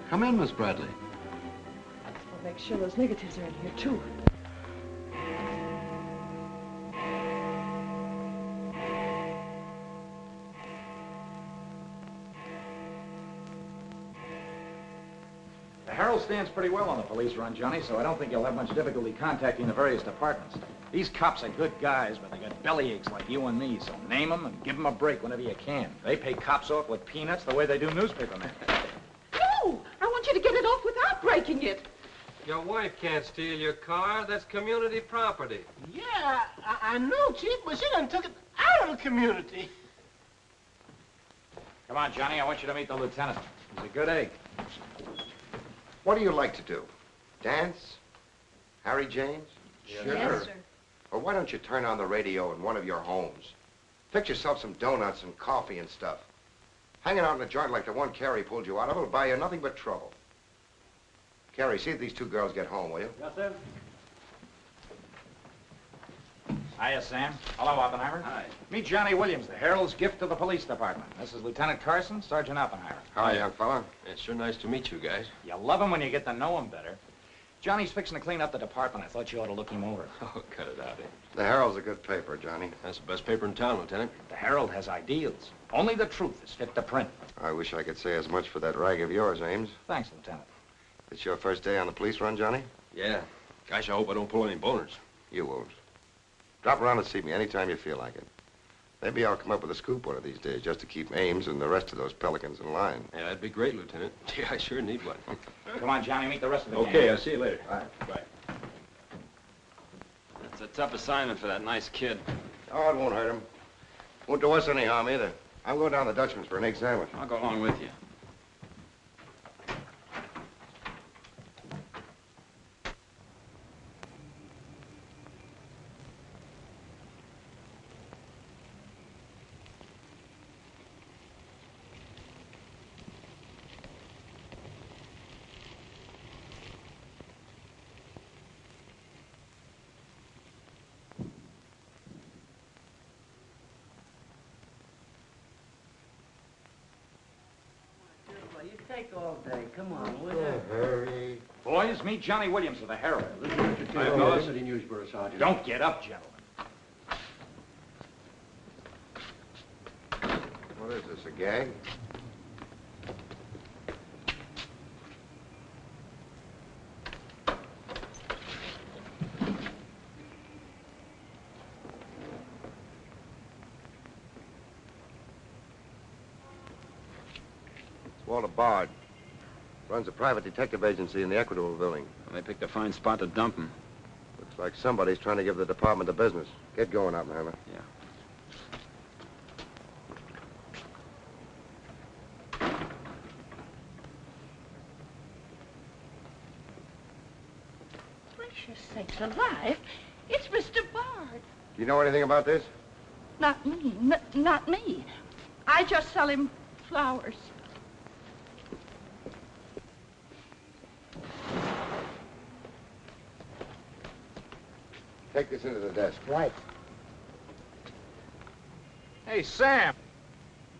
Come in, Miss Bradley. I'll make sure those negatives are in here, too. The Herald stands pretty well on the police run, Johnny, so I don't think you'll have much difficulty contacting the various departments. These cops are good guys, but they got bellyaches like you and me, so name them and give them a break whenever you can. They pay cops off with peanuts the way they do newspapermen. No! I want you to get it off without breaking it. Your wife can't steal your car. That's community property. Yeah, I know, Chief, but she done took it out of the community. Come on, Johnny, I want you to meet the lieutenant. He's a good egg. What do you like to do? Dance? Harry James? Sure. Yes, sir. Or why don't you turn on the radio in one of your homes? Fix yourself some donuts and coffee and stuff. Hanging out in a joint like the one Carrie pulled you out of will buy you nothing but trouble. Carrie, see if these two girls get home, will you? Yes, sir. Hiya, Sam. Hello, Oppenheimer. Hi. Meet Johnny Williams, the Herald's gift to the police department. This is Lieutenant Carson, Sergeant Oppenheimer. Hi, young fella. It's sure nice to meet you guys. You love him when you get to know him better. Johnny's fixing to clean up the department. I thought you ought to look him over. Oh, cut it out, eh? The Herald's a good paper, Johnny. That's the best paper in town, Lieutenant. The Herald has ideals. Only the truth is fit to print. I wish I could say as much for that rag of yours, Ames. Thanks, Lieutenant. It's your first day on the police run, Johnny? Yeah. Gosh, I hope I don't pull any boners. You won't. Drop around and see me anytime you feel like it. Maybe I'll come up with a scoop one of these days just to keep Ames and the rest of those pelicans in line. Yeah, that'd be great, Lieutenant. Yeah, I sure need one. Come on, Johnny, meet the rest of the gang. Okay, I'll see you later. All right. Bye. That's a tough assignment for that nice kid. Oh, it won't hurt him. Won't do us any harm either. I'm going down to the Dutchman's for an egg sandwich. I'll go along with you. You take all day. Come on, will you? Hurry. Boys, meet Johnny Williams of the Herald. Hi, fellas. Newsboro, Sergeant. Don't get up, gentlemen. What is this, a gag? Walter Bard. Runs a private detective agency in the Equitable building. Well, they picked a fine spot to dump him. Looks like somebody's trying to give the department the business. Get going, Oppenheimer. Yeah. Gracious sakes alive. It's Mr. Bard. Do you know anything about this? Not me. Not me. I just sell him flowers. Take this into the desk. Right. Hey, Sam.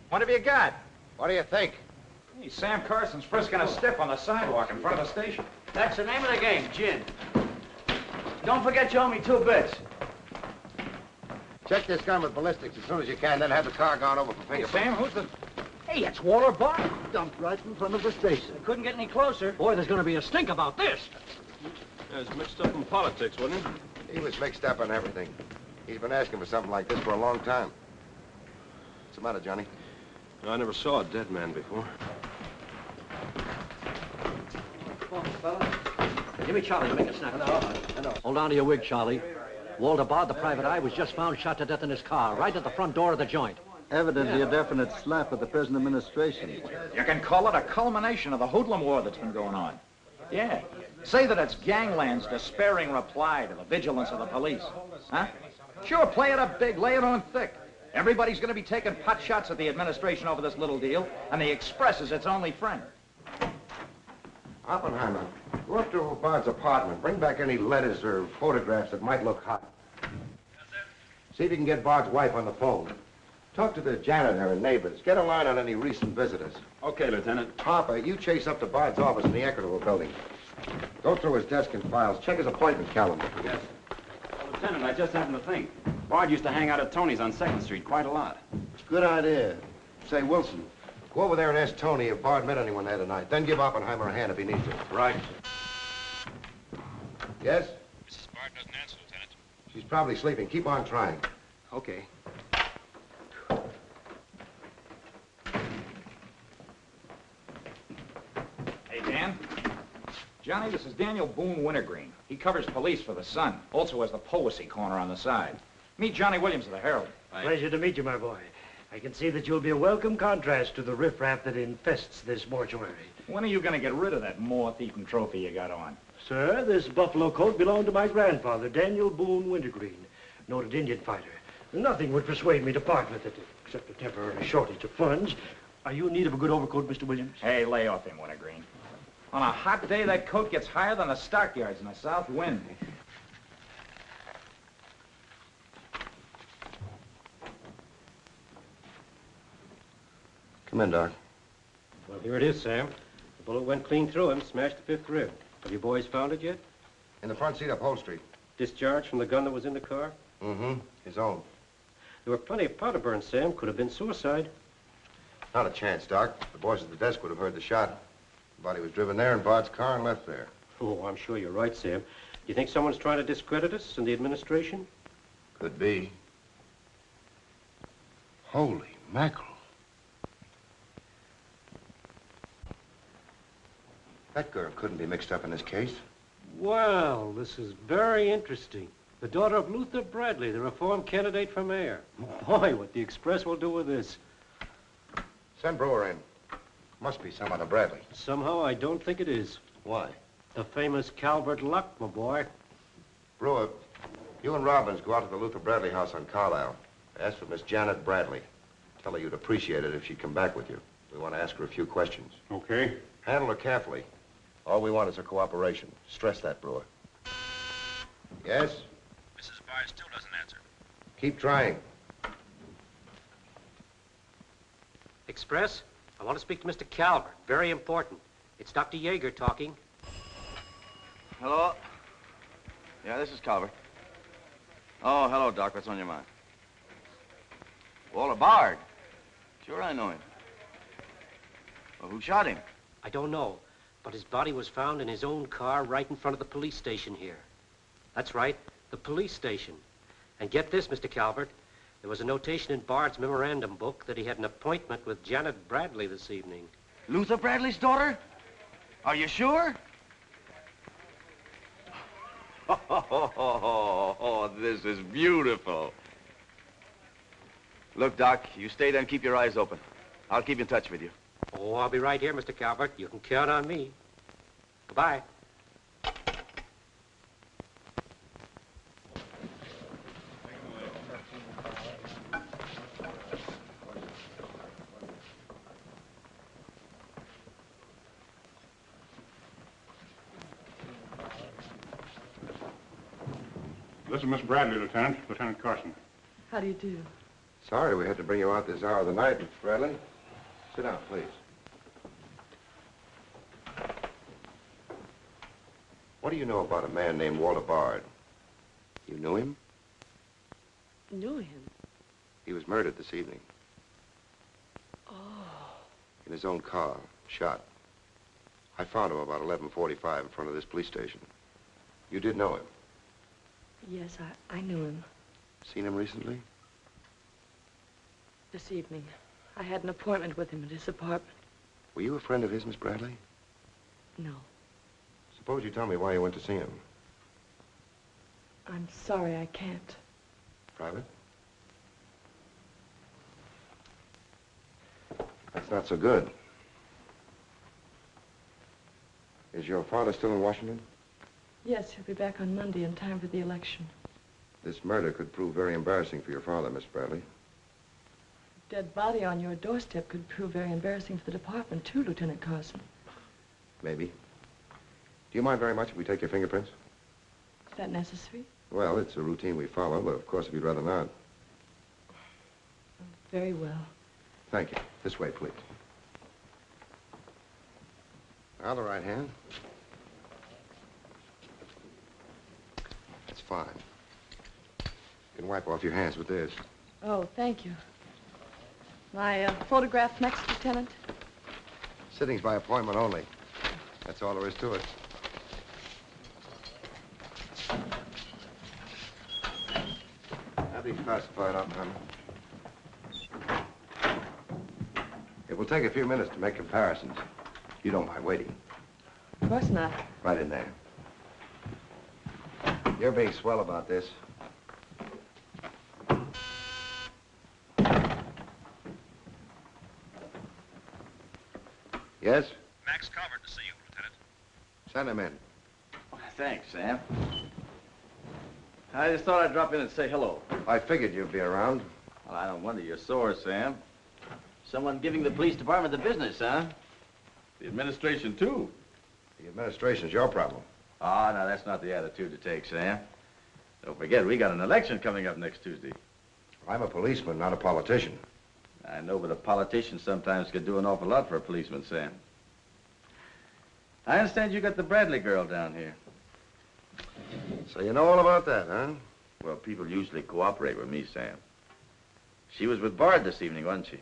What have you got? What do you think? Hey, Sam Carson's frisking a stiff on the sidewalk in front of the station. That's the name of the game, gin. Don't forget you owe me 2 bits. Check this gun with ballistics as soon as you can, then have the car gone over for Hey, fingerprints. Sam, who's the... Hey, it's Walter Bard. Dumped right in front of the station. Couldn't get any closer. Boy, there's going to be a stink about this. There's mixed up in politics, wasn't he? He was mixed up on everything. He's been asking for something like this for a long time. What's the matter, Johnny? I never saw a dead man before. Give me Charlie to make a snap. Hold on to your wig, Charlie. Walter Bard, the private eye, was just found shot to death in his car, right at the front door of the joint. Evidently a definite slap at the present administration. You can call it a culmination of the hoodlum war that's been going on. Yeah. Say that it's gangland's despairing reply to the vigilance of the police. Huh? Sure, play it up big, lay it on thick. Everybody's going to be taking pot shots at the administration over this little deal, and the Express is its only friend. Oppenheimer, go up to Bard's apartment. Bring back any letters or photographs that might look hot. See if you can get Bard's wife on the phone. Talk to the janitor and neighbors. Get a line on any recent visitors. Okay, Lieutenant. Harper, you chase up to Bard's office in the Equitable building. Go through his desk and files. Check his appointment calendar. Yes. Well, Lieutenant, I just happened to think. Bard used to hang out at Tony's on 2nd Street quite a lot. Good idea. Say, Wilson, go over there and ask Tony if Bard met anyone there tonight. Then give Oppenheimer a hand if he needs it. Right. Yes? Mrs. Bard doesn't answer, Lieutenant. She's probably sleeping. Keep on trying. Okay. Hey, Dan. Johnny, this is Daniel Boone Wintergreen. He covers police for the Sun. Also has the Poesy Corner on the side. Meet Johnny Williams of the Herald. Pleasure to meet you, my boy. I can see that you'll be a welcome contrast to the riffraff that infests this mortuary. When are you going to get rid of that moth-eaten trophy you got on? Sir, this buffalo coat belonged to my grandfather, Daniel Boone Wintergreen, noted Indian fighter. Nothing would persuade me to part with it, except a temporary shortage of funds. Are you in need of a good overcoat, Mr. Williams? Hey, lay off him, Wintergreen. On a hot day, that coat gets higher than the stockyards in a south wind. Come in, Doc. Well, here it is, Sam. The bullet went clean through him, smashed the 5th rib. Have you boys found it yet? In the front seat upholstery. Discharged from the gun that was in the car? Mm-hmm. His own. There were plenty of powder burns, Sam. Could have been suicide. Not a chance, Doc. The boys at the desk would have heard the shot. The body was driven there in Bard's car and left there. Oh, I'm sure you're right, Sam. You think someone's trying to discredit us in the administration? Could be. Holy mackerel. That girl couldn't be mixed up in this case. Well, this is very interesting. The daughter of Luther Bradley, the reform candidate for mayor. Boy, what the Express will do with this. Send Brewer in. Must be someone of Bradley. Somehow, I don't think it is. Why? The famous Calvert Luck, my boy. Brewer, you and Robbins go out to the Luther Bradley house on Carlisle. Ask for Miss Janet Bradley. Tell her you'd appreciate it if she'd come back with you. We want to ask her a few questions. Okay. Handle her carefully. All we want is her cooperation. Stress that, Brewer. Yes? Mrs. Bard still doesn't answer. Keep trying. Express, I want to speak to Mr. Calvert. Very important. It's Dr. Yeager talking. Hello? Yeah, this is Calvert. Oh, hello, Doc. What's on your mind? Walter Bard. Sure, I know him. Well, who shot him? I don't know, but his body was found in his own car right in front of the police station here. That's right, the police station. And get this, Mr. Calvert, there was a notation in Bard's memorandum book that he had an appointment with Janet Bradley this evening. Luther Bradley's daughter? Are you sure? Oh, this is beautiful. Look, Doc, you stay there and keep your eyes open. I'll keep in touch with you. Oh, I'll be right here, Mr. Calvert. You can count on me. Goodbye. This is Miss Bradley, Lieutenant. Lieutenant Carson. How do you do? Sorry we had to bring you out this hour of the night, Miss Bradley. Sit down, please. What do you know about a man named Walter Bard? You knew him? Knew him? He was murdered this evening. Oh. In his own car, shot. I found him about 11:45 in front of this police station. You did know him? Yes, I knew him. Seen him recently? This evening. I had an appointment with him at his apartment. Were you a friend of his, Miss Bradley? No. Suppose you tell me why you went to see him. I'm sorry I can't. Private? That's not so good. Is your father still in Washington? Yes, he'll be back on Monday in time for the election. This murder could prove very embarrassing for your father, Miss Bradley. Dead body on your doorstep could prove very embarrassing for the department, too, Lieutenant Carson. Maybe. Do you mind very much if we take your fingerprints? Is that necessary? Well, it's a routine we follow, but of course if you'd rather not. Very well. Thank you. This way, please. Now, the right hand. That's fine. You can wipe off your hands with this. Oh, thank you. My photograph next, Lieutenant? Sittings by appointment only. That's all there is to it. Have these classified up, honey. It will take a few minutes to make comparisons. You don't mind waiting. Of course not. Right in there. You're being swell about this. Yes? Max Calvert to see you, Lieutenant. Send him in. Thanks, Sam. I just thought I'd drop in and say hello. I figured you'd be around. Well, I don't wonder you're sore, Sam. Someone giving the police department the business, huh? The administration, too. The administration's your problem. Oh, no, that's not the attitude to take, Sam. Don't forget, we got an election coming up next Tuesday. I'm a policeman, not a politician. I know, but a politician sometimes could do an awful lot for a policeman, Sam. I understand you got the Bradley girl down here. So you know all about that, huh? Well, people usually cooperate with me, Sam. She was with Bard this evening, wasn't she?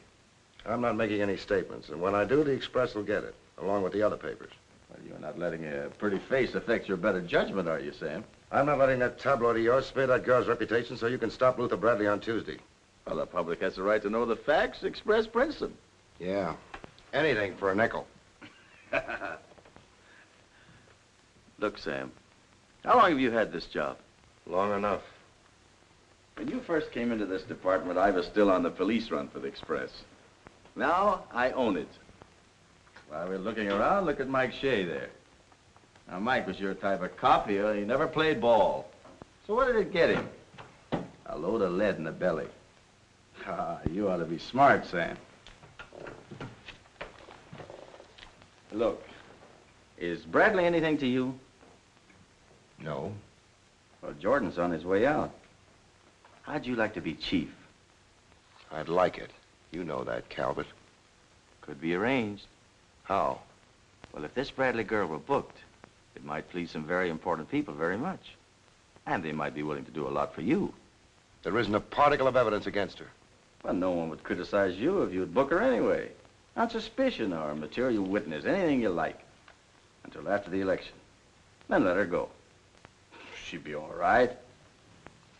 I'm not making any statements, and when I do, the Express will get it, along with the other papers. Well, you're not letting a pretty face affect your better judgment, are you, Sam? I'm not letting that tabloid of yours smear that girl's reputation so you can stop Luther Bradley on Tuesday. Well, the public has the right to know the facts. Express prints them. Yeah. Anything for a nickel. Look, Sam, how long have you had this job? Long enough. When you first came into this department, I was still on the police run for the Express. Now, I own it. While we're looking around, look at Mike Shea there. Now, Mike was your type of cop here. He never played ball. So what did it get him? A load of lead in the belly. Ah, you ought to be smart, Sam. Look, is Bradley anything to you? No. Well, Jordan's on his way out. How'd you like to be chief? I'd like it. You know that, Calvert. Could be arranged. How? Well, if this Bradley girl were booked, it might please some very important people very much. And they might be willing to do a lot for you. There isn't a particle of evidence against her. Well, no one would criticize you if you'd book her anyway. On suspicion or material witness, anything you like. Until after the election. Then let her go. She'd be all right.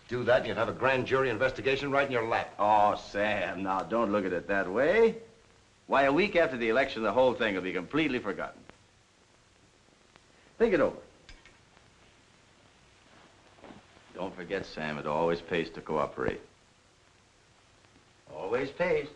Do that and you'd have a grand jury investigation right in your lap. Oh, Sam, now don't look at it that way. Why, a week after the election, the whole thing will be completely forgotten. Think it over. Don't forget, Sam, it always pays to cooperate. Always pays.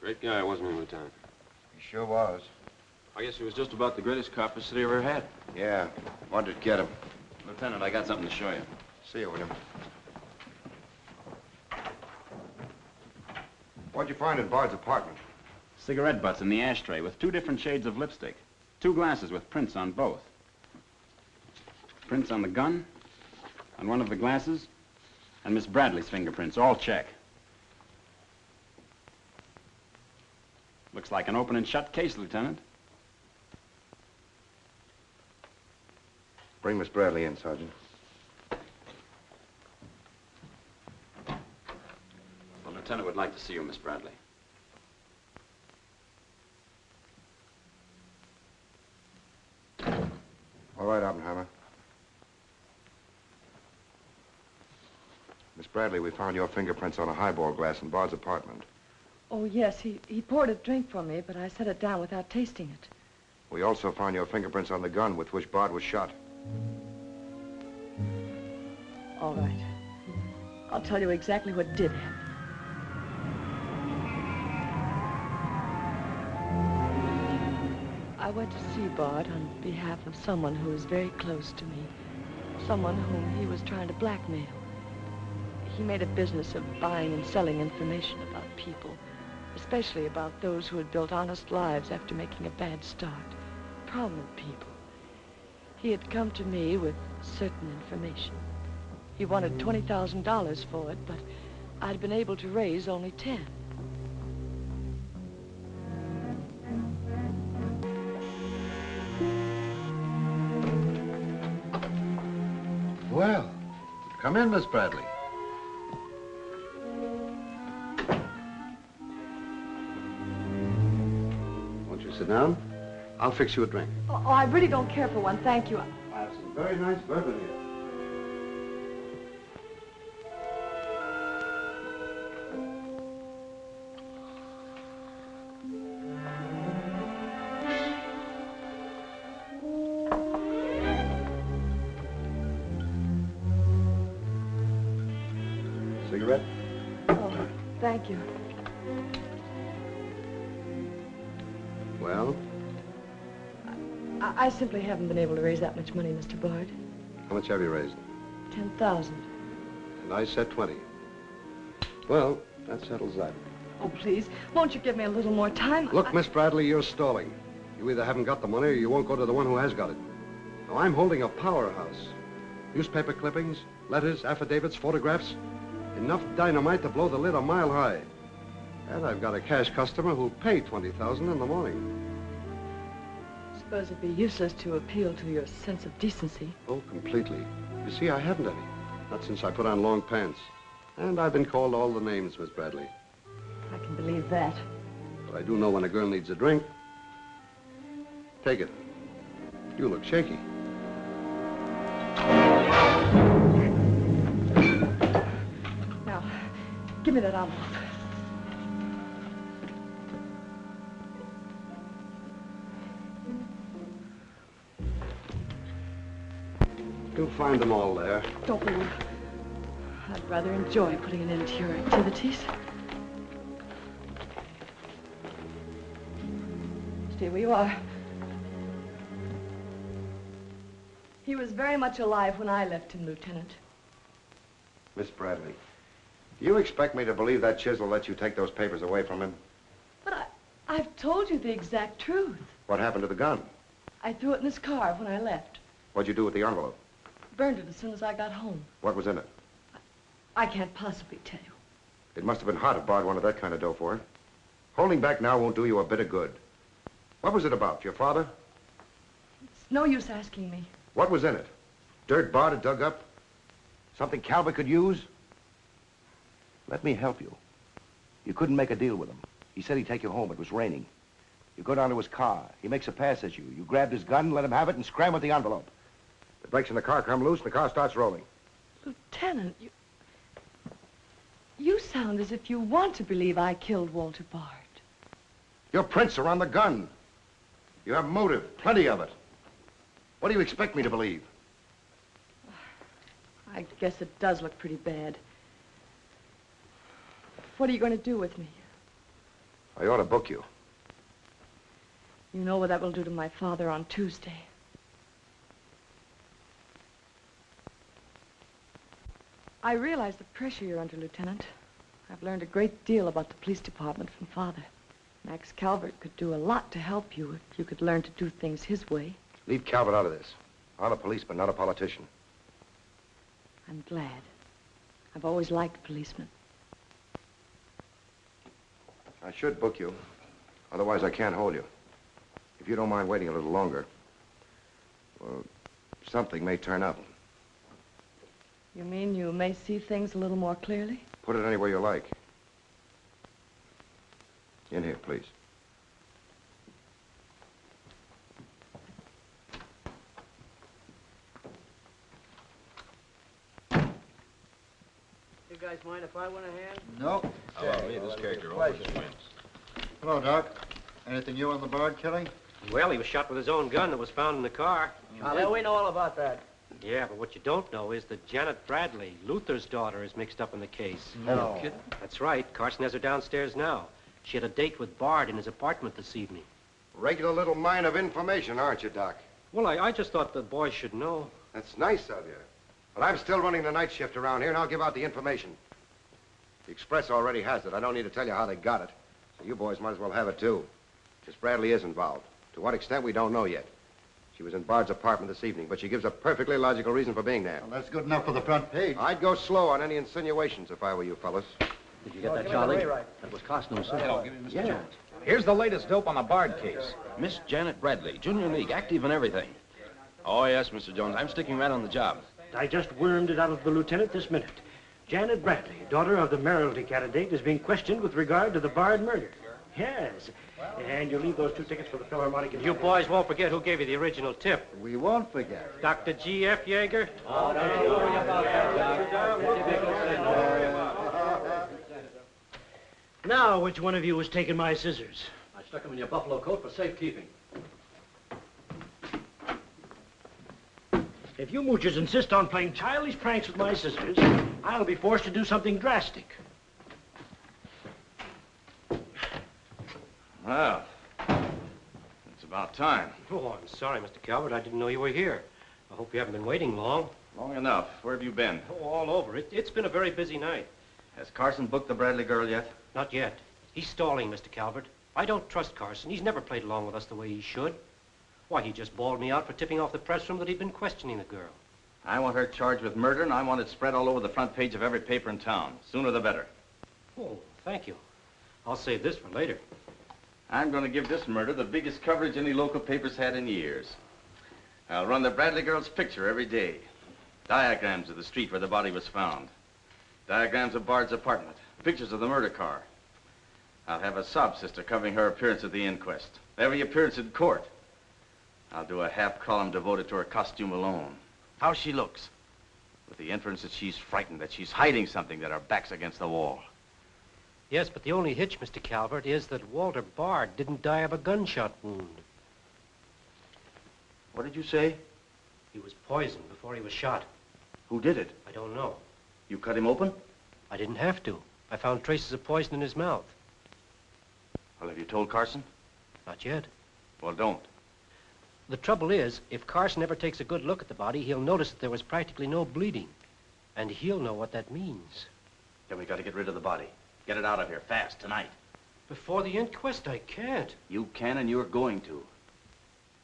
Great guy, wasn't he, Lieutenant? He sure was. I guess he was just about the greatest cop the city ever had. Yeah. Wanted to get him. Lieutenant, I got something to show you. See you, William. What'd you find in Bard's apartment? Cigarette butts in the ashtray with 2 different shades of lipstick. 2 glasses with prints on both. Prints on the gun, on one of the glasses, and Miss Bradley's fingerprints, all check. Looks like an open and shut case, Lieutenant. Bring Miss Bradley in, Sergeant. The lieutenant would like to see you, Miss Bradley. All right, Oppenheimer. Miss Bradley, we found your fingerprints on a highball glass in Bard's apartment. Oh, yes, he poured a drink for me, but I set it down without tasting it. We also found your fingerprints on the gun with which Bard was shot. All right. I'll tell you exactly what did happen. I went to see Bard on behalf of someone who is very close to me. someone whom he was trying to blackmail. He made a business of buying and selling information about people, especially about those who had built honest lives after making a bad start. Prominent people. He had come to me with certain information. He wanted $20,000 for it, but I'd been able to raise only 10. Well, come in, Miss Bradley. Won't you sit down? I'll fix you a drink. Oh, I really don't care for one, thank you. I have some very nice bourbon here. Cigarette? Oh, thank you. Well? I simply haven't been able to raise that much money, Mr. Bard. How much have you raised? 10,000. And I said 20. Well, that settles that. Oh, please, won't you give me a little more time? Look, Miss Bradley, you're stalling. You either haven't got the money or you won't go to the one who has got it. Now, I'm holding a powerhouse. Newspaper clippings, letters, affidavits, photographs. Enough dynamite to blow the lid a mile high. And I've got a cash customer who'll pay $20,000 in the morning. I suppose it'd be useless to appeal to your sense of decency. Oh, completely. You see, I haven't any. Not since I put on long pants. And I've been called all the names, Miss Bradley. I can believe that. But I do know when a girl needs a drink. Take it. You look shaky. Now, give me that envelope. You'll find them all there. Don't be rude. I'd rather enjoy putting an end to your activities. Stay where you are. He was very much alive when I left him, Lieutenant. Miss Bradley, do you expect me to believe that Chisel let you take those papers away from him? But I've told you the exact truth. What happened to the gun? I threw it in his car when I left. What'd you do with the envelope? Burned it as soon as I got home. What was in it? I can't possibly tell you. It must have been hot if Bard wanted that kind of dough for it. Holding back now won't do you a bit of good. What was it about? Your father? It's no use asking me. What was in it? Dirt Bard had dug up? Something Calvert could use? Let me help you. You couldn't make a deal with him. He said he'd take you home. It was raining. You go down to his car. He makes a pass at you. You grabbed his gun, let him have it, and scram with the envelope. The brakes in the car come loose, and the car starts rolling. Lieutenant, you sound as if you want to believe I killed Walter Bard. Your prints are on the gun. You have motive, plenty of it. What do you expect me to believe? I guess it does look pretty bad. What are you going to do with me? I ought to book you. You know what that will do to my father on Tuesday. I realize the pressure you're under, Lieutenant. I've learned a great deal about the police department from Father. Max Calvert could do a lot to help you if you could learn to do things his way. Leave Calvert out of this. I'm a policeman, not a politician. I'm glad. I've always liked policemen. I should book you. Otherwise, I can't hold you. If you don't mind waiting a little longer, well, something may turn up. You mean you may see things a little more clearly? Put it anywhere you like. In here, please. You guys mind if I went ahead? No. Oh, hey, this character always wins. Hello, Doc. Anything new on the Bard killing? Well, he was shot with his own gun that was found in the car. Yeah, we know all about that. Yeah, but what you don't know is that Janet Bradley, Luther's daughter, is mixed up in the case. No. Kidding? That's right. Carson has her downstairs now. She had a date with Bard in his apartment this evening. Regular little mine of information, aren't you, Doc? Well, I just thought the boys should know. That's nice of you. But I'm still running the night shift around here, and I'll give out the information. The Express already has it. I don't need to tell you how they got it. So you boys might as well have it, too. Miss Bradley is involved. To what extent, we don't know yet. She was in Bard's apartment this evening, but she gives a perfectly logical reason for being there. Well, that's good enough for the front page. I'd go slow on any insinuations if I were you fellas. Did you get that, Charlie? That was costume, sir. Hello, give me Mr. Jones. Here's the latest dope on the Bard case. Miss Janet Bradley, Junior League, active and everything. Oh, yes, Mr. Jones. I'm sticking right on the job. I just wormed it out of the lieutenant this minute. Janet Bradley, daughter of the mayoralty candidate, is being questioned with regard to the Bard murder. Yes. And you'll leave those 2 tickets for the Philharmonic. You boys won't forget who gave you the original tip. We won't forget. Dr. G.F. Yeager? Oh, don't worry about that, Doc. Now, which one of you was taking my scissors? I stuck them in your buffalo coat for safekeeping. If you moochers insist on playing childish pranks with my scissors, I'll be forced to do something drastic. Well, it's about time. Oh, I'm sorry, Mr. Calvert. I didn't know you were here. I hope you haven't been waiting long. Long enough. Where have you been? Oh, all over. It's been a very busy night. Has Carson booked the Bradley girl yet? Not yet. He's stalling, Mr. Calvert. I don't trust Carson. He's never played along with us the way he should. Why, he just bawled me out for tipping off the press room that he'd been questioning the girl. I want her charged with murder, and I want it spread all over the front page of every paper in town. Sooner the better. Oh, thank you. I'll save this for later. I'm going to give this murder the biggest coverage any local paper's had in years. I'll run the Bradley girl's picture every day. Diagrams of the street where the body was found. Diagrams of Bard's apartment. Pictures of the murder car. I'll have a sob sister covering her appearance at the inquest. Every appearance in court. I'll do a half column devoted to her costume alone. How she looks. With the inference that she's frightened, that she's hiding something, that her back's against the wall. Yes, but the only hitch, Mr. Calvert, is that Walter Bard didn't die of a gunshot wound. What did you say? He was poisoned before he was shot. Who did it? I don't know. You cut him open? I didn't have to. I found traces of poison in his mouth. Well, have you told Carson? Not yet. Well, don't. The trouble is, if Carson ever takes a good look at the body, he'll notice that there was practically no bleeding. And he'll know what that means. Then we got to get rid of the body. Get it out of here, fast, tonight. Before the inquest, I can't. You can, and you're going to.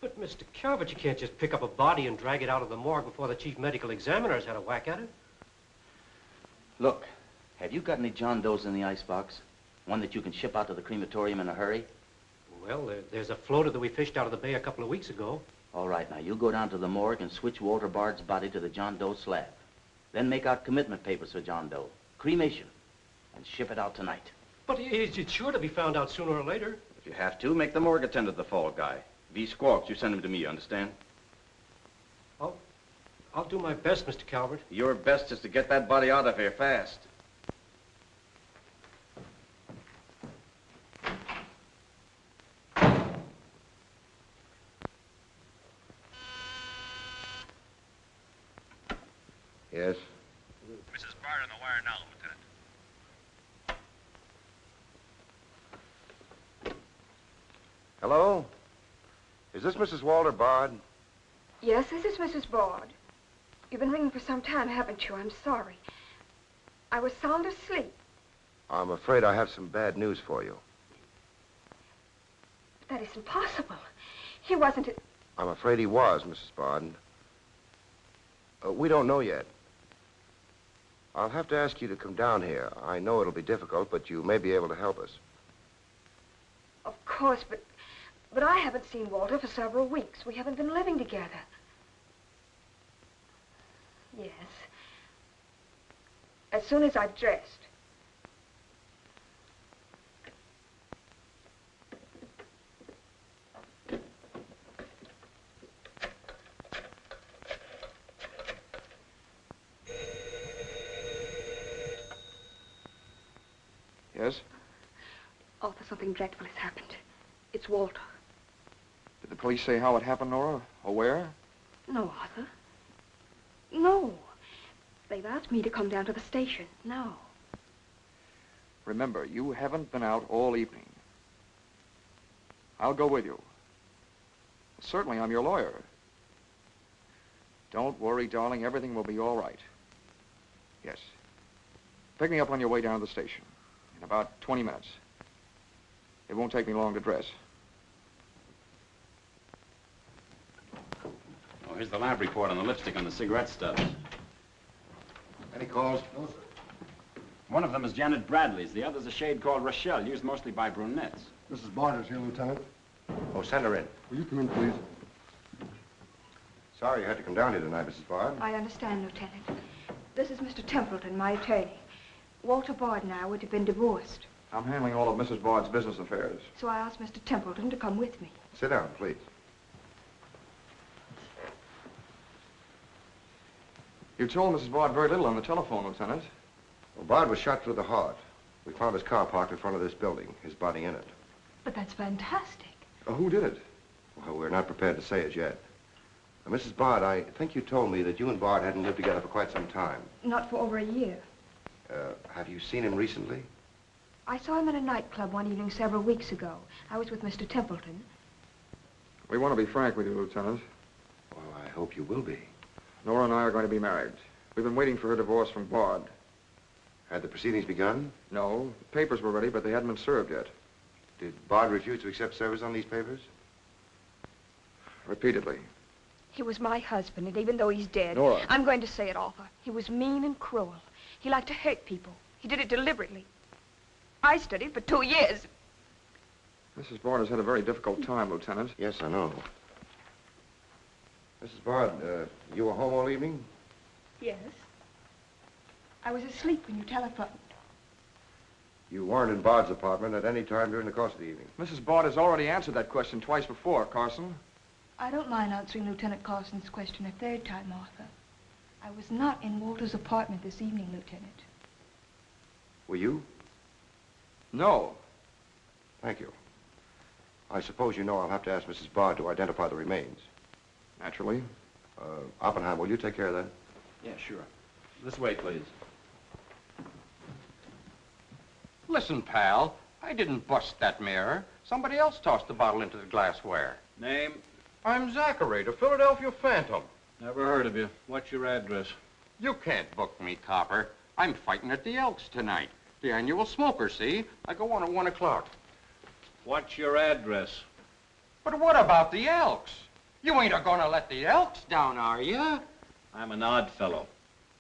But, Mr. Calvert, you can't just pick up a body and drag it out of the morgue before the chief medical examiner has had a whack at it. Look, have you got any John Does in the icebox? One that you can ship out to the crematorium in a hurry? Well, there's a floater that we fished out of the bay a couple of weeks ago. All right, now, you go down to the morgue and switch Walter Bard's body to the John Doe slab. Then make out commitment papers for John Doe. Cremation. And ship it out tonight. But it's sure to be found out sooner or later. If you have to, make the morgue attendant the fall guy. If he squawks, you send him to me, you understand? I'll do my best, Mr. Calvert. Your best is to get that body out of here fast. Yes? Mrs. Bard on the wire now, Lieutenant. Hello? Is this Mrs. Walter Bard? Yes, this is Mrs. Bard. You've been ringing for some time, haven't you? I'm sorry. I was sound asleep. I'm afraid I have some bad news for you. But that isn't possible. He wasn't... I'm afraid he was, Mrs. Bard. We don't know yet. I'll have to ask you to come down here. I know it'll be difficult, but you may be able to help us. Of course, but I haven't seen Walter for several weeks. We haven't been living together. Yes. As soon as I've dressed. Yes? Arthur, something dreadful has happened. It's Walter. Did the police say how it happened, Nora? Or where? No, Arthur. No. They've asked me to come down to the station now. Remember, you haven't been out all evening. I'll go with you. Certainly, I'm your lawyer. Don't worry, darling. Everything will be all right. Yes. Pick me up on your way down to the station in about 20 minutes. It won't take me long to dress. Oh, here's the lab report on the lipstick on the cigarette stubs. Any calls? No, sir. One of them is Janet Bradley's. The other's a shade called Rochelle, used mostly by brunettes. Mrs. Bard is here, Lieutenant. Oh, send her in. Will you come in, please? Sorry you had to come down here tonight, Mrs. Bard. I understand, Lieutenant. This is Mr. Templeton, my attorney. Walter Bard and I would have been divorced, I'm handling all of Mrs. Bard's business affairs. so I asked Mr. Templeton to come with me. Sit down, please. You told Mrs. Bard very little on the telephone, Lieutenant. Well, Bard was shot through the heart. We found his car parked in front of this building, his body in it. But that's fantastic. Who did it? Well, we're not prepared to say it yet. Mrs. Bard, I think you told me that you and Bard hadn't lived together for quite some time. Not for over a year. Have you seen him recently? I saw him at a nightclub one evening several weeks ago. I was with Mr. Templeton. We want to be frank with you, Lieutenant. Well, I hope you will be. Nora and I are going to be married. We've been waiting for her divorce from Bard. Had the proceedings begun? No. The papers were ready, but they hadn't been served yet. Did Bard refuse to accept service on these papers? Repeatedly. He was my husband, and even though he's dead, Nora. I'm going to say it, Arthur. He was mean and cruel. He liked to hurt people. He did it deliberately. I studied for 2 years. Mrs. Bard has had a very difficult time, Lieutenant. Yes, I know. Mrs. Bard, you were home all evening? Yes. I was asleep when you telephoned. You weren't in Bard's apartment at any time during the course of the evening? Mrs. Bard has already answered that question twice before, Carson. I don't mind answering Lieutenant Carson's question a third time, Arthur. I was not in Walter's apartment this evening, Lieutenant. Were you? No. Thank you. I suppose you know I'll have to ask Mrs. Bard to identify the remains. Naturally. Oppenheim, will you take care of that? Yeah, sure. This way, please. Listen, pal, I didn't bust that mirror. Somebody else tossed the bottle into the glassware. Name? I'm Zachary, the Philadelphia Phantom. Never heard of you. What's your address? You can't book me, copper. I'm fighting at the Elks tonight. The annual smoker, see? I go on at 1 o'clock. What's your address? But what about the Elks? You ain't a-gonna let the Elks down, are you? I'm an odd fellow.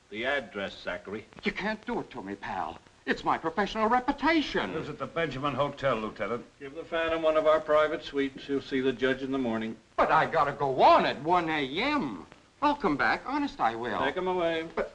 The address, Zachary. You can't do it to me, pal. It's my professional reputation. Lives at the Benjamin Hotel, Lieutenant. Give the Phantom one of our private suites. He'll see the judge in the morning. But I gotta go on at 1 a.m. I'll come back. Honest, I will. Take him away. But...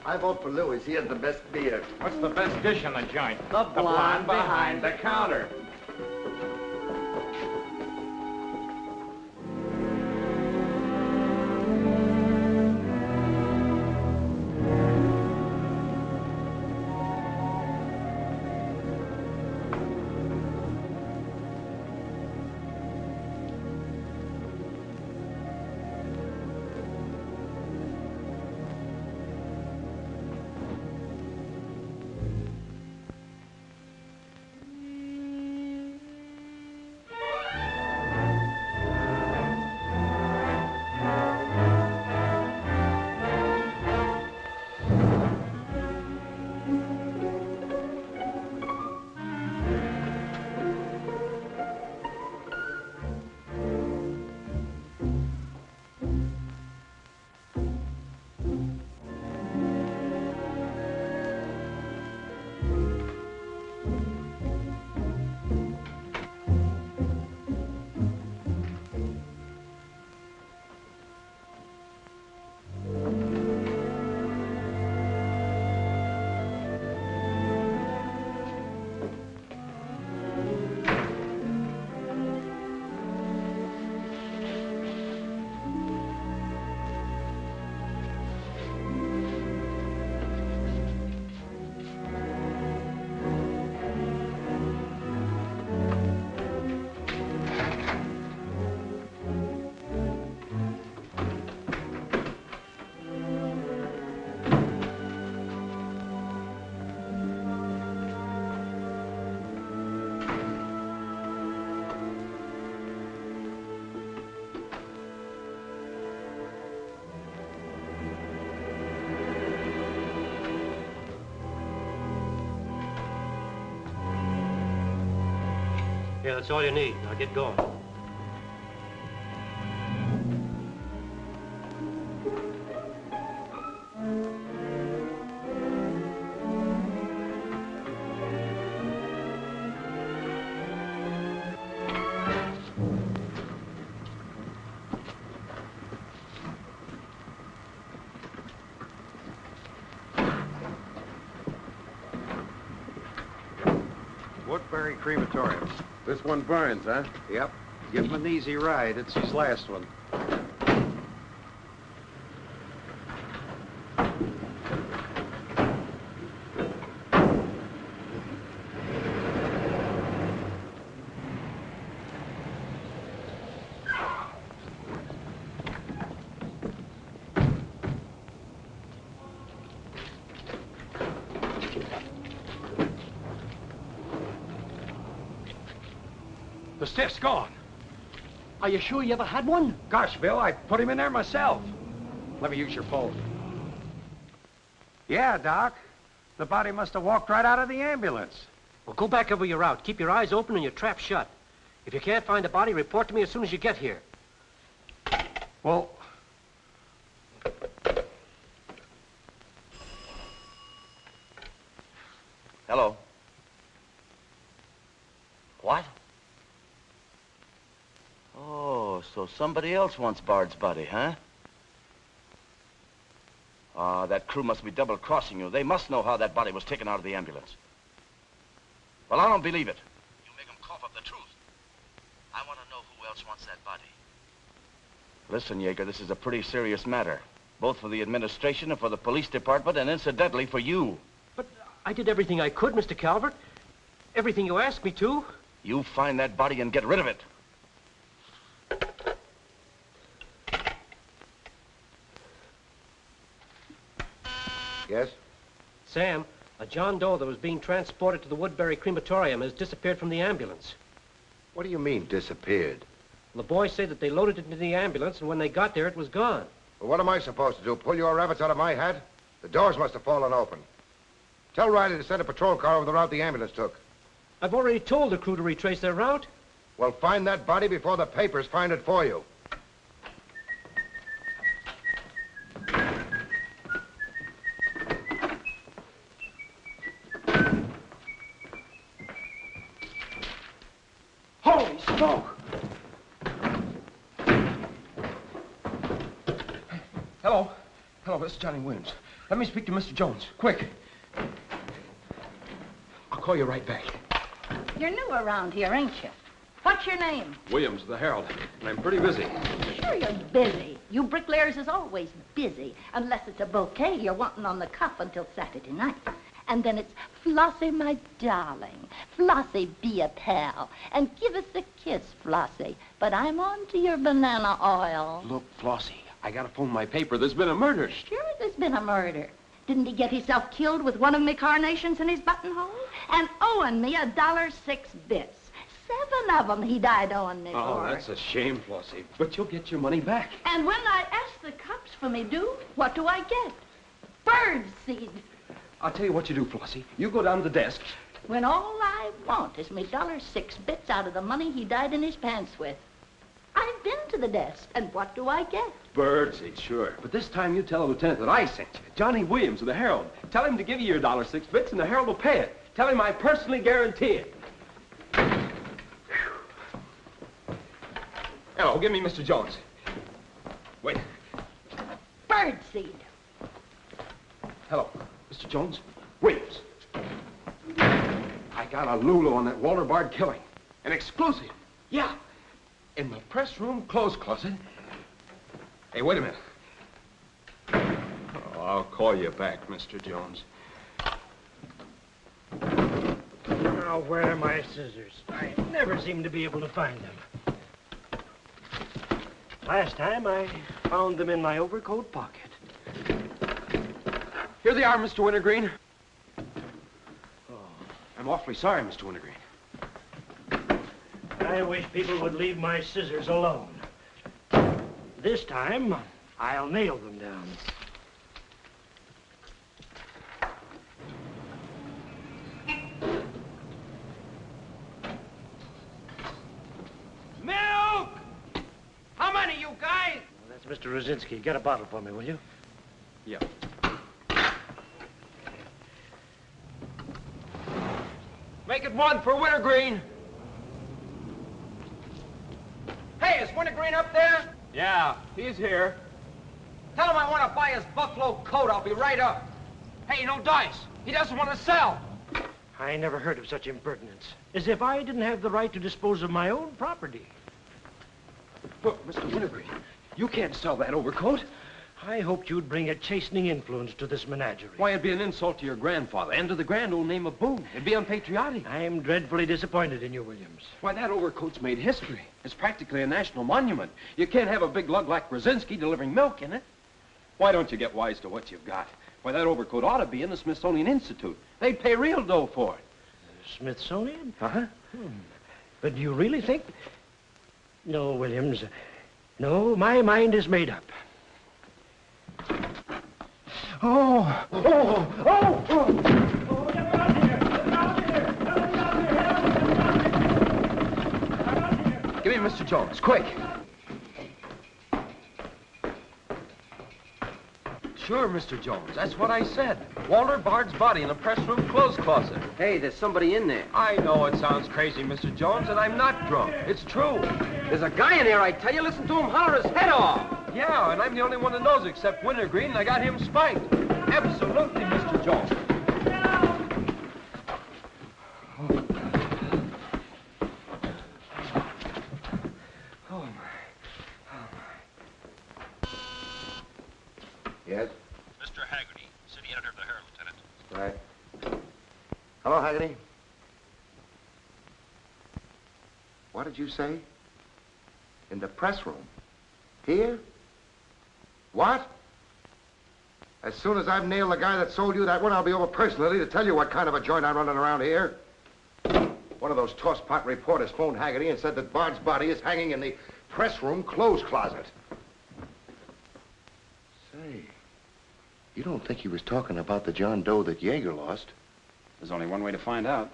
I vote for Louis. He has the best beer. What's the best dish in the joint? The blonde behind the counter. Yeah, that's all you need. Now get going. Woodbury Crematorium. This one burns, huh? Yep. Give him an easy ride. It's his last one. The stiff's gone. Are you sure you ever had one? Gosh, Bill, I put him in there myself. Let me use your phone. Yeah, Doc. The body must have walked right out of the ambulance. Well, go back over your route. Keep your eyes open and your trap shut. If you can't find the body, report to me as soon as you get here. Well... Hello. What? Oh, so somebody else wants Bard's body, huh? Ah, that crew must be double-crossing you. They must know how that body was taken out of the ambulance. Well, I don't believe it. You make them cough up the truth. I want to know who else wants that body. Listen, Yeager, this is a pretty serious matter. Both for the administration and for the police department, and incidentally for you. But I did everything I could, Mr. Calvert. Everything you asked me to. You find that body and get rid of it. Yes? Sam, a John Doe that was being transported to the Woodbury Crematorium has disappeared from the ambulance. What do you mean, disappeared? The boys say that they loaded it into the ambulance, and when they got there, it was gone. Well, what am I supposed to do, pull your rabbits out of my hat? The doors must have fallen open. Tell Riley to send a patrol car over the route the ambulance took. I've already told the crew to retrace their route. Well, find that body before the papers find it for you. Holy smoke! Hello. Hello, this is Johnny Williams. Let me speak to Mr. Jones. Quick. I'll call you right back. You're new around here, ain't you? What's your name? Williams of the Herald, and I'm pretty busy. Sure you're busy. You bricklayers is always busy, unless it's a bouquet you're wanting on the cuff until Saturday night. And then it's, Flossie, my darling. Flossie, be a pal. And give us a kiss, Flossie. But I'm on to your banana oil. Look, Flossie, I gotta phone my paper. There's been a murder. Sure there's been a murder. Didn't he get himself killed with one of me carnations in his buttonhole? And owing me $1.06 bits. 7 of them he died owing me Oh, for. that's a shame, Flossie. But you'll get your money back. And when I ask the cops for me due, what do I get? Bird seed. I'll tell you what you do, Flossie. You go down to the desk. When all I want is me $1.06 bits out of the money he died in his pants with. I've been to the desk, and what do I get? Birdseed, sure. But this time you tell the lieutenant that I sent you. Johnny Williams of the Herald. Tell him to give you your $1.06 bits, and the Herald will pay it. Tell him I personally guarantee it. Hello, give me Mr. Jones. Wait. Birdseed. Hello, Mr. Jones. Williams. I got a Lulu on that Walter Bard killing. An exclusive. Yeah. In the press room clothes closet. Hey, wait a minute. Oh, I'll call you back, Mr. Jones. Now, where are my scissors? I never seem to be able to find them. Last time, I found them in my overcoat pocket. Here they are, Mr. Wintergreen. Oh, I'm awfully sorry, Mr. Wintergreen. I wish people would leave my scissors alone. This time, I'll nail them down. Mr. Rosinski, get a bottle for me, will you? Yeah. Make it one for Wintergreen. Hey, is Wintergreen up there? Yeah, he's here. Tell him I want to buy his buffalo coat. I'll be right up. Hey, no dice. He doesn't want to sell. I never heard of such impertinence. As if I didn't have the right to dispose of my own property. Look, Mr. Wintergreen, you can't sell that overcoat. I hoped you'd bring a chastening influence to this menagerie. Why, it'd be an insult to your grandfather and to the grand old name of Boone. It'd be unpatriotic. I'm dreadfully disappointed in you, Williams. Why, that overcoat's made history. It's practically a national monument. You can't have a big lug like Brzezinski delivering milk in it. Why don't you get wise to what you've got? Why, that overcoat ought to be in the Smithsonian Institute. They'd pay real dough for it. Smithsonian? Uh-huh. But do you really think... No, Williams. No, my mind is made up. Oh! Give me Mr. Jones, quick. Sure, Mr. Jones. That's what I said. Walter Bard's body in a press room clothes closet. Hey, there's somebody in there. I know it sounds crazy, Mr. Jones, and I'm not drunk. It's true. There's a guy in there, I tell you. Listen to him holler his head off. Yeah, and I'm the only one that knows except Wintergreen, and I got him spiked. Absolutely, Mr. Jones. Yes? Mr. Haggerty, city editor of the Herald, Lieutenant. Right. Hello, Haggerty. What did you say? In the press room? Here? What? As soon as I've nailed the guy that sold you that one, I'll be over personally to tell you what kind of a joint I'm running around here. One of those tosspot reporters phoned Haggerty and said that Bard's body is hanging in the press room clothes closet. Say, you don't think he was talking about the John Doe that Yeager lost? There's only one way to find out.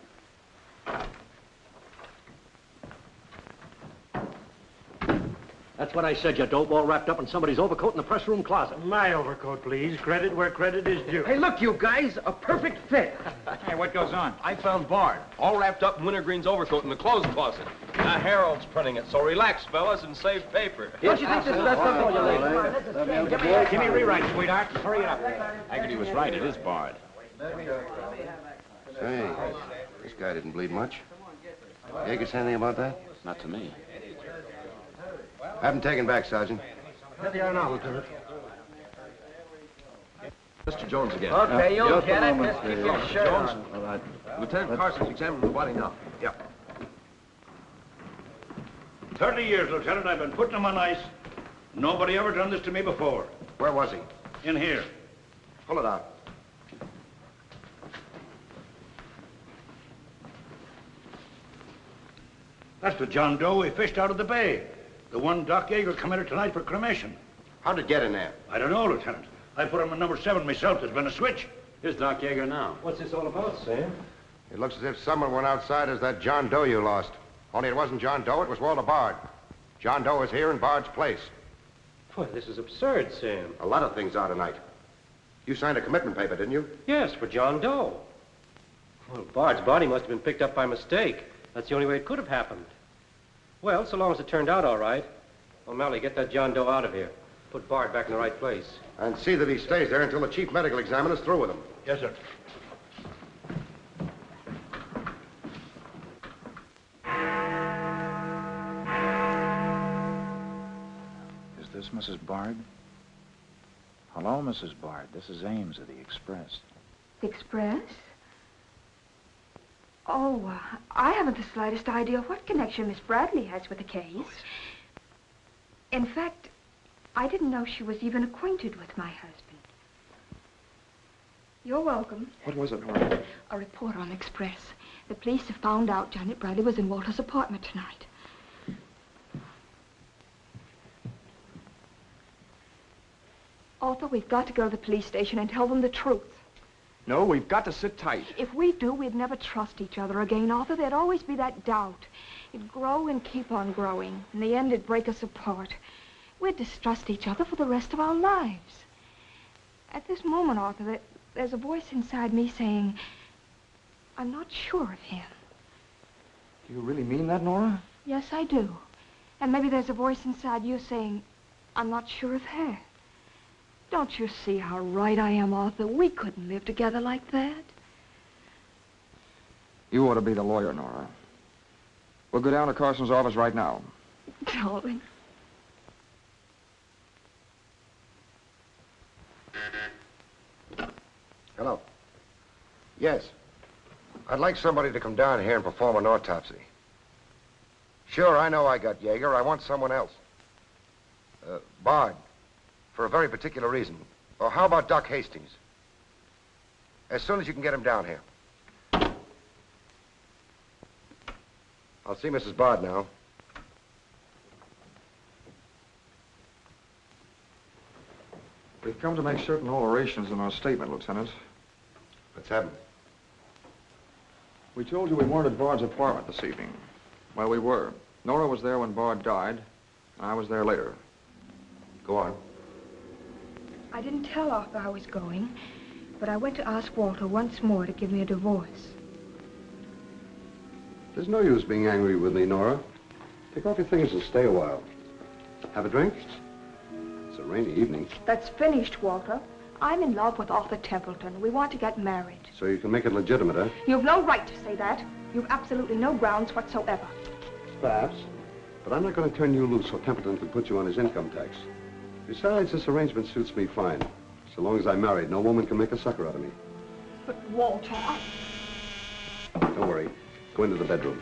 That's what I said, you dope, all wrapped up in somebody's overcoat in the press room closet. My overcoat, please. Credit where credit is due. Hey, look, you guys, a perfect fit. Hey, what goes on? I found Bard, all wrapped up in Wintergreen's overcoat in the clothes closet. The Herald's printing it, so relax, fellas, and save paper. Don't you think this is best up for you, Give me a rewrite, sweetheart. Hurry it up. Haggerty was right. It is Bard. Say, this guy didn't bleed much. Yeager say anything about that? Not to me. Have him taken back, Sergeant. There they are now, Lieutenant. Mr. Jones again. Okay, you'll get it. Just keep your shirt Jones. on. All right. Lieutenant Carson's examining the body now. Yep. 30 years, Lieutenant, I've been putting him on ice. Nobody ever done this to me before. Where was he? In here. Pull it out. That's the John Doe we fished out of the bay. The one Doc Yeager committed tonight for cremation. How'd it get in there? I don't know, Lieutenant. I put him in number 7 myself. There's been a switch. Here's Doc Yeager now. What's this all about, Sam? It looks as if someone went outside as that John Doe you lost. Only it wasn't John Doe, it was Walter Bard. John Doe is here in Bard's place. Boy, this is absurd, Sam. A lot of things are tonight. You signed a commitment paper, didn't you? Yes, for John Doe. Well, Bard's body must have been picked up by mistake. That's the only way it could have happened. Well, so long as it turned out all right. O'Malley, get that John Doe out of here. Put Bard back in the right place. And see that he stays there until the chief medical examiner's through with him. Yes, sir. Is this Mrs. Bard? Hello, Mrs. Bard. This is Ames of the Express. The Express? Oh, I haven't the slightest idea what connection Miss Bradley has with the case. In fact, I didn't know she was even acquainted with my husband. You're welcome. What was it, Nora? A report on Express. The police have found out Janet Bradley was in Walter's apartment tonight. Arthur, we've got to go to the police station and tell them the truth. No, we've got to sit tight. If we do, we'd never trust each other again, Arthur. There'd always be that doubt. It'd grow and keep on growing. In the end, it'd break us apart. We'd distrust each other for the rest of our lives. At this moment, Arthur, there's a voice inside me saying, I'm not sure of him. Do you really mean that, Nora? Yes, I do. And maybe there's a voice inside you saying, I'm not sure of her. Don't you see how right I am, Arthur? We couldn't live together like that. You ought to be the lawyer, Nora. We'll go down to Carson's office right now. Darling. Hello. Yes. I'd like somebody to come down here and perform an autopsy. Sure, I know I got Yeager. I want someone else. Bard. For a very particular reason. Or how about Doc Hastings? As soon as you can get him down here. I'll see Mrs. Bard now. We've come to make certain alterations in our statement, Lieutenant. Let's have him. We told you we weren't at Bard's apartment this evening. Well, we were. Nora was there when Bard died, and I was there later. Go on. I didn't tell Arthur I was going, but I went to ask Walter once more to give me a divorce. There's no use being angry with me, Nora. Take off your things and stay a while. Have a drink? It's a rainy evening. That's finished, Walter. I'm in love with Arthur Templeton. We want to get married. So you can make it legitimate, huh? You've no right to say that. You've absolutely no grounds whatsoever. Perhaps. But I'm not going to turn you loose so Templeton can put you on his income tax. Besides, this arrangement suits me fine. So long as I'm married, no woman can make a sucker out of me. But, Walter, Don't worry. Go into the bedroom.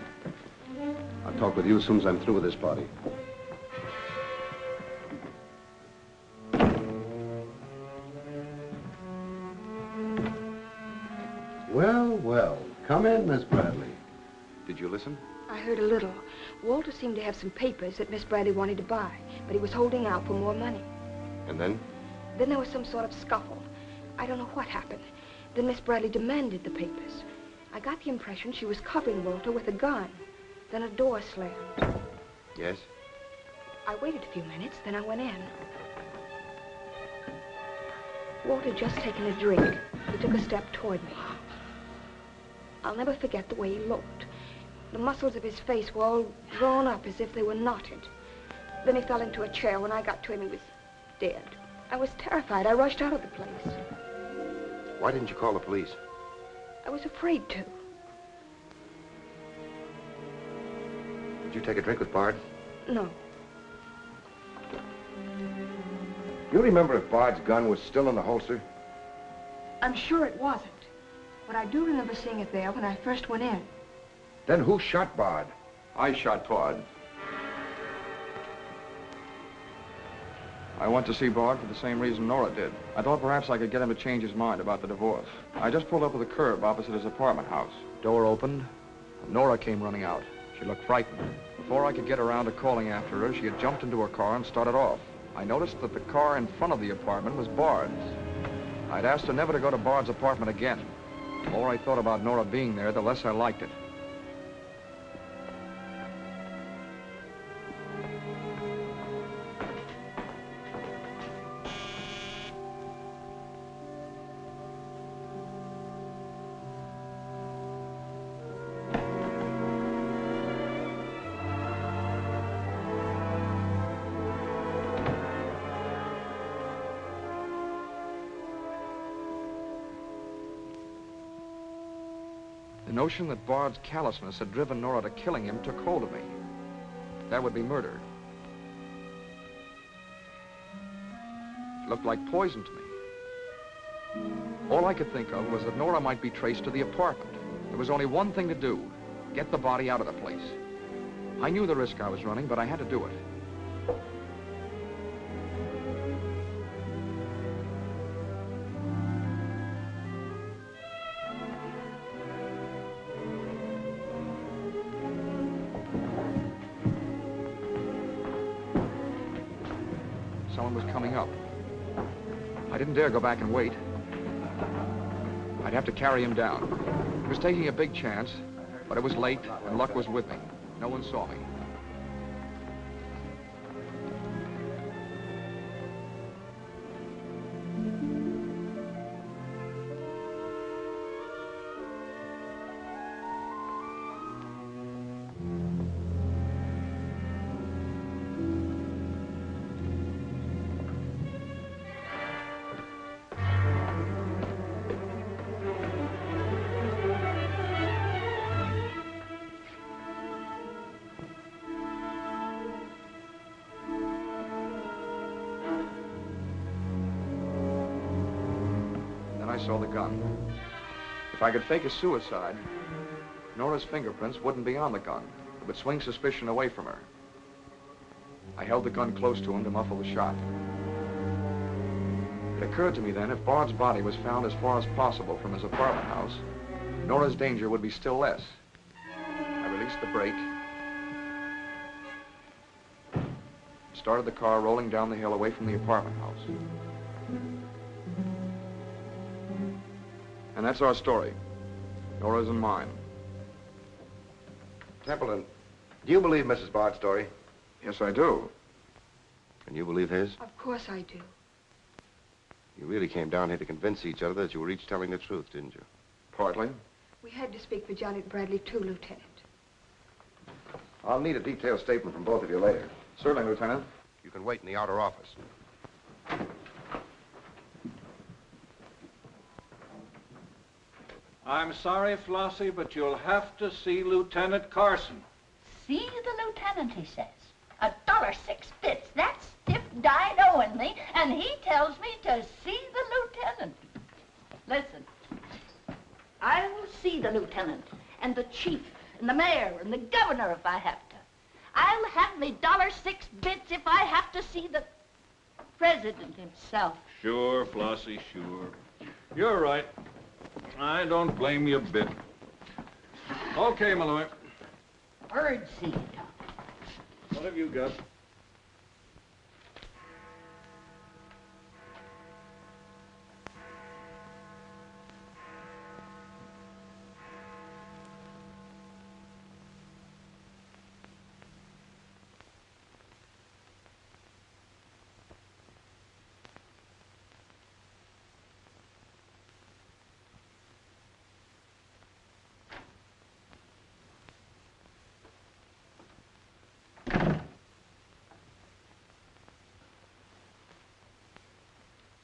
I'll talk with you as soon as I'm through with this party. Well, well. Come in, Miss Bradley. Did you listen? I heard a little. Walter seemed to have some papers that Miss Bradley wanted to buy, but he was holding out for more money. And then? Then there was some sort of scuffle. I don't know what happened. Then Miss Bradley demanded the papers. I got the impression she was covering Walter with a gun. Then a door slammed. Yes? I waited a few minutes, then I went in. Walter had just taken a drink. He took a step toward me. I'll never forget the way he looked. The muscles of his face were all drawn up as if they were knotted. Then he fell into a chair. When I got to him, he was dead. I was terrified. I rushed out of the place. Why didn't you call the police? I was afraid to. Did you take a drink with Bard? No. You remember if Bard's gun was still in the holster? I'm sure it wasn't. But I do remember seeing it there when I first went in. Then who shot Bard? I shot Bard. I went to see Bard for the same reason Nora did. I thought perhaps I could get him to change his mind about the divorce. I just pulled up to the curb opposite his apartment house. Door opened, and Nora came running out. She looked frightened. Before I could get around to calling after her, she had jumped into her car and started off. I noticed that the car in front of the apartment was Bard's. I'd asked her never to go to Bard's apartment again. The more I thought about Nora being there, the less I liked it. The notion that Bard's callousness had driven Nora to killing him took hold of me. That would be murder. It looked like poison to me. All I could think of was that Nora might be traced to the apartment. There was only one thing to do: get the body out of the place. I knew the risk I was running, but I had to do it. Someone was coming up. I didn't dare go back and wait. I'd have to carry him down. He was taking a big chance, but it was late and luck was with me. No one saw me. saw the gun. If I could fake a suicide, Nora's fingerprints wouldn't be on the gun. It would swing suspicion away from her. I held the gun close to him to muffle the shot. It occurred to me then, if Bard's body was found as far as possible from his apartment house, Nora's danger would be still less. I released the brake, started the car rolling down the hill away from the apartment house. And that's our story. Nora's and mine. Templeton, do you believe Mrs. Bard's story? Yes, I do. And you believe his? Of course I do. You really came down here to convince each other that you were each telling the truth, didn't you? Partly. We had to speak for Janet Bradley, too, Lieutenant. I'll need a detailed statement from both of you later. Certainly, Lieutenant. You can wait in the outer office. I'm sorry, Flossie, but you'll have to see Lieutenant Carson. See the lieutenant, he says. $1.06. That's stiff dyed owing me, and he tells me to see the lieutenant. Listen, I'll see the lieutenant, and the chief, and the mayor, and the governor if I have to. I'll have me $1.06 if I have to see the president himself. Sure, Flossie, sure. You're right. I don't blame you a bit. Okay, Malloy. Birdseed. What have you got?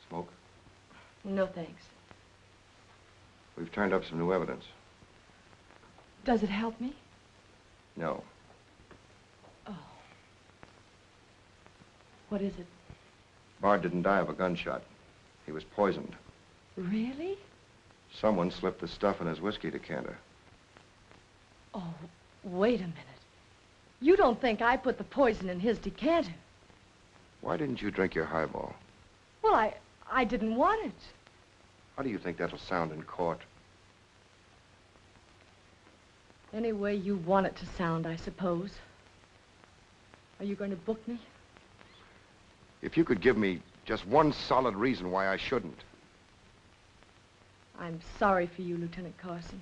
Smoke? No, thanks. We've turned up some new evidence. Does it help me? No. Oh. What is it? Bard didn't die of a gunshot. He was poisoned. Really? Someone slipped the stuff in his whiskey decanter. Oh, wait a minute. You don't think I put the poison in his decanter? Why didn't you drink your highball? Well, I didn't want it. How do you think that'll sound in court? Any way you want it to sound, I suppose. Are you going to book me? If you could give me just one solid reason why I shouldn't. I'm sorry for you, Lieutenant Carson.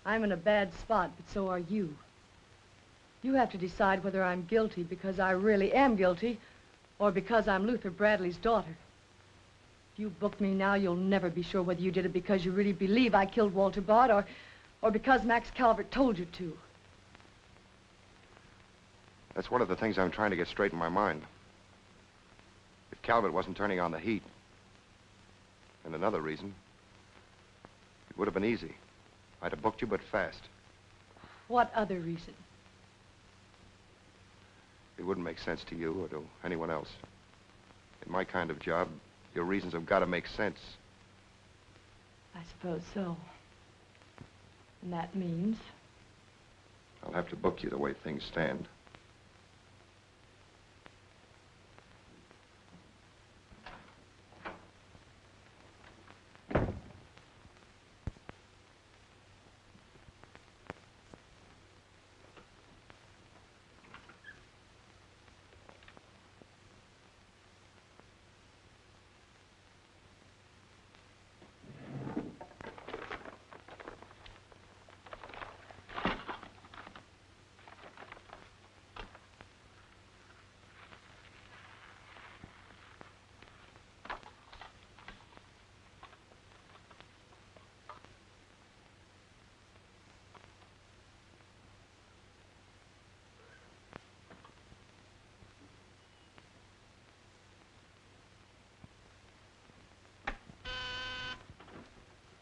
I'm in a bad spot, but so are you. You have to decide whether I'm guilty because I really am guilty or because I'm Luther Bradley's daughter. If you book me now, you'll never be sure whether you did it because you really believe I killed Walter Bard or because Max Calvert told you to. That's one of the things I'm trying to get straight in my mind. If Calvert wasn't turning on the heat, and another reason, it would have been easy. I'd have booked you, but fast. What other reason? It wouldn't make sense to you or to anyone else. In my kind of job, your reasons have got to make sense. I suppose so. And that means? I'll have to book you the way things stand.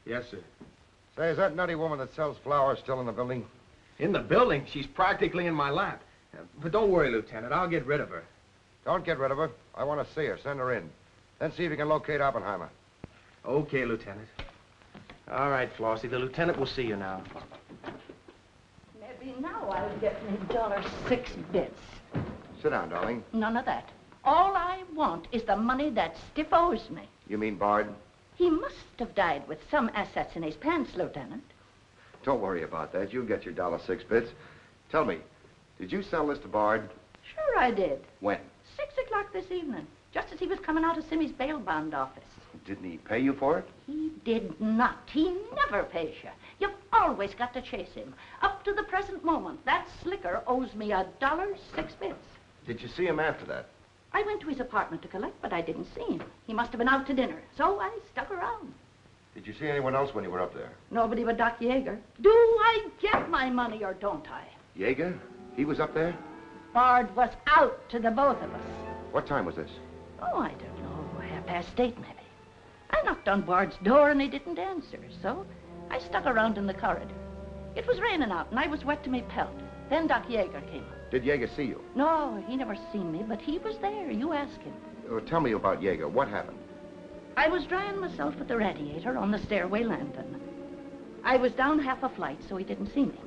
Yes, sir. Say, is that nutty woman that sells flowers still in the building? In the building? She's practically in my lap. But don't worry, Lieutenant. I'll get rid of her. Don't get rid of her. I want to see her. Send her in. Then see if you can locate Oppenheimer. Okay, Lieutenant. All right, Flossie, the lieutenant will see you now. Maybe now I'll get me $6. Sit down, darling. None of that. All I want is the money that Stiff owes me. You mean Bard? He must have died with some assets in his pants, Lieutenant. Don't worry about that. You'll get your $6. Tell me, did you sell this to Bard? Sure I did. When? 6 o'clock this evening, just as he was coming out of Simmy's bail bond office. Didn't he pay you for it? He did not. He never pays you. You've always got to chase him. Up to the present moment, that slicker owes me $6. Did you see him after that? I went to his apartment to collect, but I didn't see him. He must have been out to dinner, so I stuck around. Did you see anyone else when you were up there? Nobody but Doc Yeager. Do I get my money or don't I? Yeager? He was up there? Bard was out to the both of us. What time was this? Oh, I don't know, 8:30 maybe. I knocked on Bard's door and he didn't answer, so I stuck around in the corridor. It was raining out and I was wet to me pelt. Then Doc Yeager came up. Did Yeager see you? No, he never seen me, but he was there. You ask him. Tell me about Yeager. What happened? I was drying myself at the radiator on the stairway landing. I was down half a flight, so he didn't see me.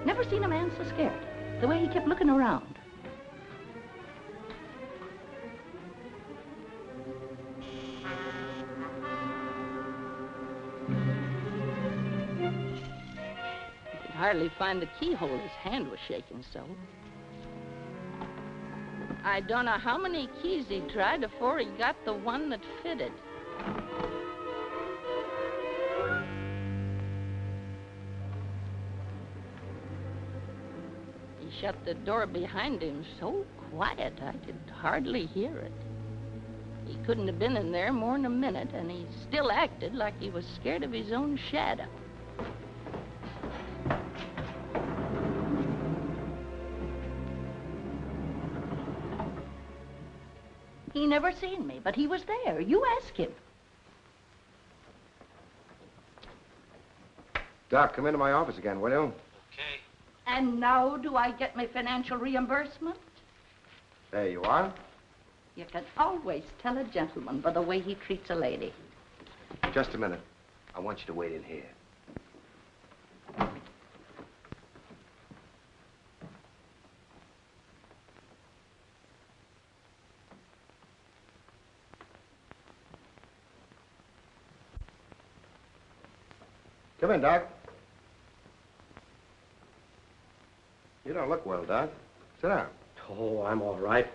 Never seen a man so scared. The way he kept looking around. He could hardly find the keyhole. His hand was shaking so. I don't know how many keys he tried before he got the one that fitted. He shut the door behind him so quiet I could hardly hear it. He couldn't have been in there more than a minute, and he still acted like he was scared of his own shadow. He never seen me, but he was there. You ask him. Doc, come into my office again, will you? And now do I get my financial reimbursement? There you are. You can always tell a gentleman by the way he treats a lady. Just a minute. I want you to wait in here. Come in, Doc. You don't look well, Doc. Sit down. Oh, I'm all right.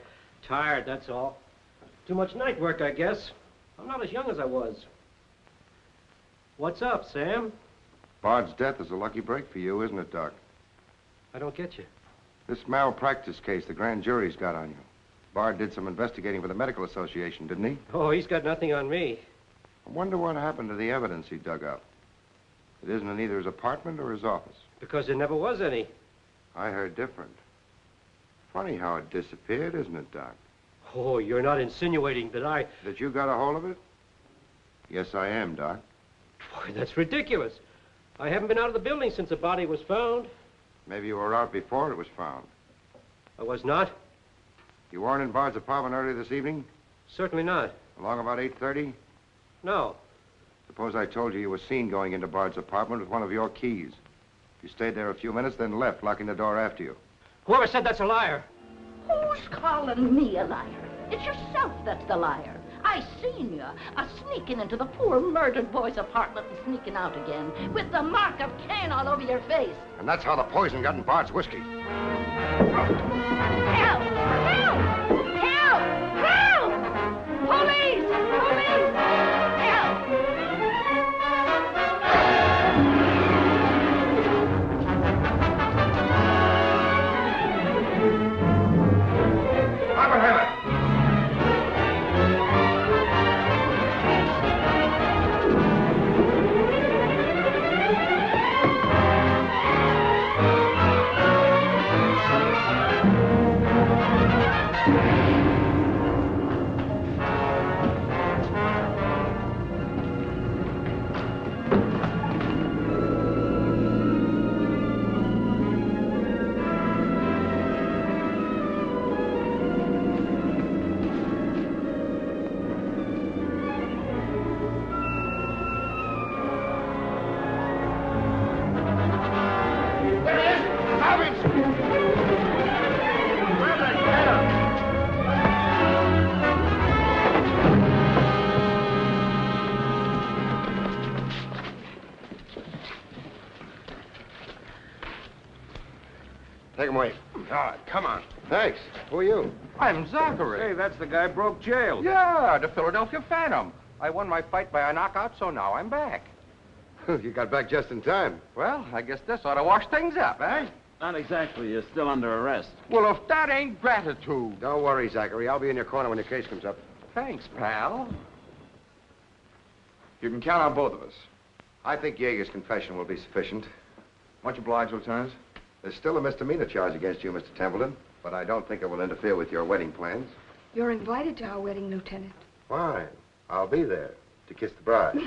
Tired, that's all. Too much night work, I guess. I'm not as young as I was. What's up, Sam? Bard's death is a lucky break for you, isn't it, Doc? I don't get you. This malpractice case the grand jury's got on you. Bard did some investigating for the Medical Association, didn't he? Oh, he's got nothing on me. I wonder what happened to the evidence he dug up. It isn't in either his apartment or his office. Because there never was any. I heard different. Funny how it disappeared, isn't it, Doc? Oh, you're not insinuating that That you got a hold of it? Yes, I am, Doc. Boy, that's ridiculous. I haven't been out of the building since the body was found. Maybe you were out before it was found. I was not? You weren't in Bard's apartment earlier this evening? Certainly not. Along about 8:30? No. Suppose I told you were seen going into Bard's apartment with one of your keys. You stayed there a few minutes, then left, locking the door after you. Whoever said that's a liar? Who's calling me a liar? It's yourself that's the liar. I seen you sneaking into the poor murdered boy's apartment and sneaking out again with the mark of Cain all over your face. And that's how the poison got in Bard's whiskey. Help! Help! Help! Help! Police! Police! Help! Bard. Come on. Thanks. Who are you? I'm Zachary. Hey, that's the guy broke jail. Yeah, the Philadelphia Phantom. I won my fight by a knockout, so now I'm back. You got back just in time. Well, I guess this ought to wash things up, eh? Not exactly. You're still under arrest. Well, if that ain't gratitude. Don't worry, Zachary. I'll be in your corner when your case comes up. Thanks, pal. You can count on both of us. I think Yeager's confession will be sufficient. Much obliged, Lieutenant. There's still a misdemeanor charge against you, Mr. Templeton, but I don't think it will interfere with your wedding plans. You're invited to our wedding, Lieutenant. Fine. I'll be there to kiss the bride.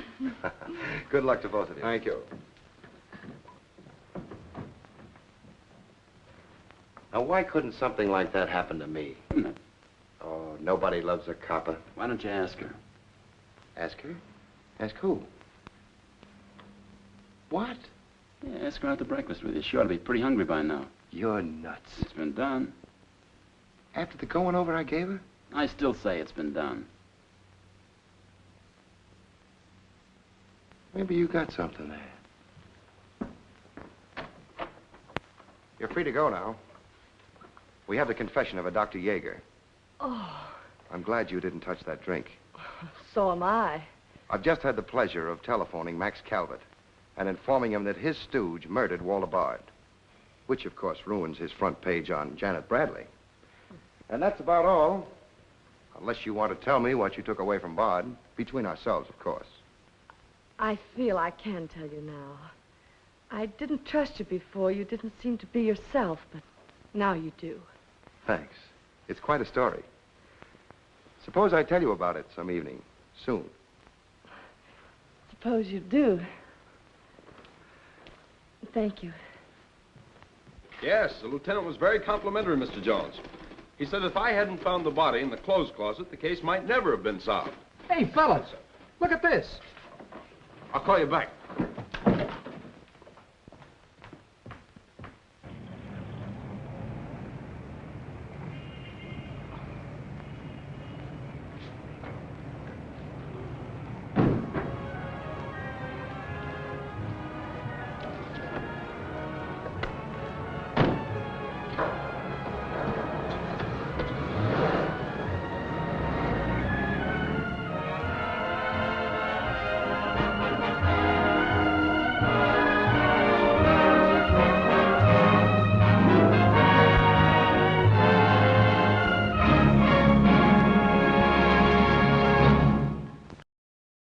Good luck to both of you. Thank you. Now, why couldn't something like that happen to me? Oh, nobody loves a copper. Why don't you ask her? Ask her? Ask who? What? Yeah, ask her out to breakfast with you. She ought to be pretty hungry by now. You're nuts. It's been done. After the going over I gave her? I still say it's been done. Maybe you got something there. You're free to go now. We have the confession of a Dr. Yeager. Oh, I'm glad you didn't touch that drink. so am I. I've just had the pleasure of telephoning Max Calvert and informing him that his stooge murdered Walter Bard, which, of course, ruins his front page on Janet Bradley. And that's about all, unless you want to tell me what you took away from Bard, between ourselves, of course. I feel I can tell you now. I didn't trust you before. You didn't seem to be yourself, but now you do. Thanks. It's quite a story. Suppose I tell you about it some evening, soon. Suppose you do. Thank you. Yes, the lieutenant was very complimentary, Mr. Jones. He said if I hadn't found the body in the clothes closet, the case might never have been solved. Hey, fellas, look at this. I'll call you back.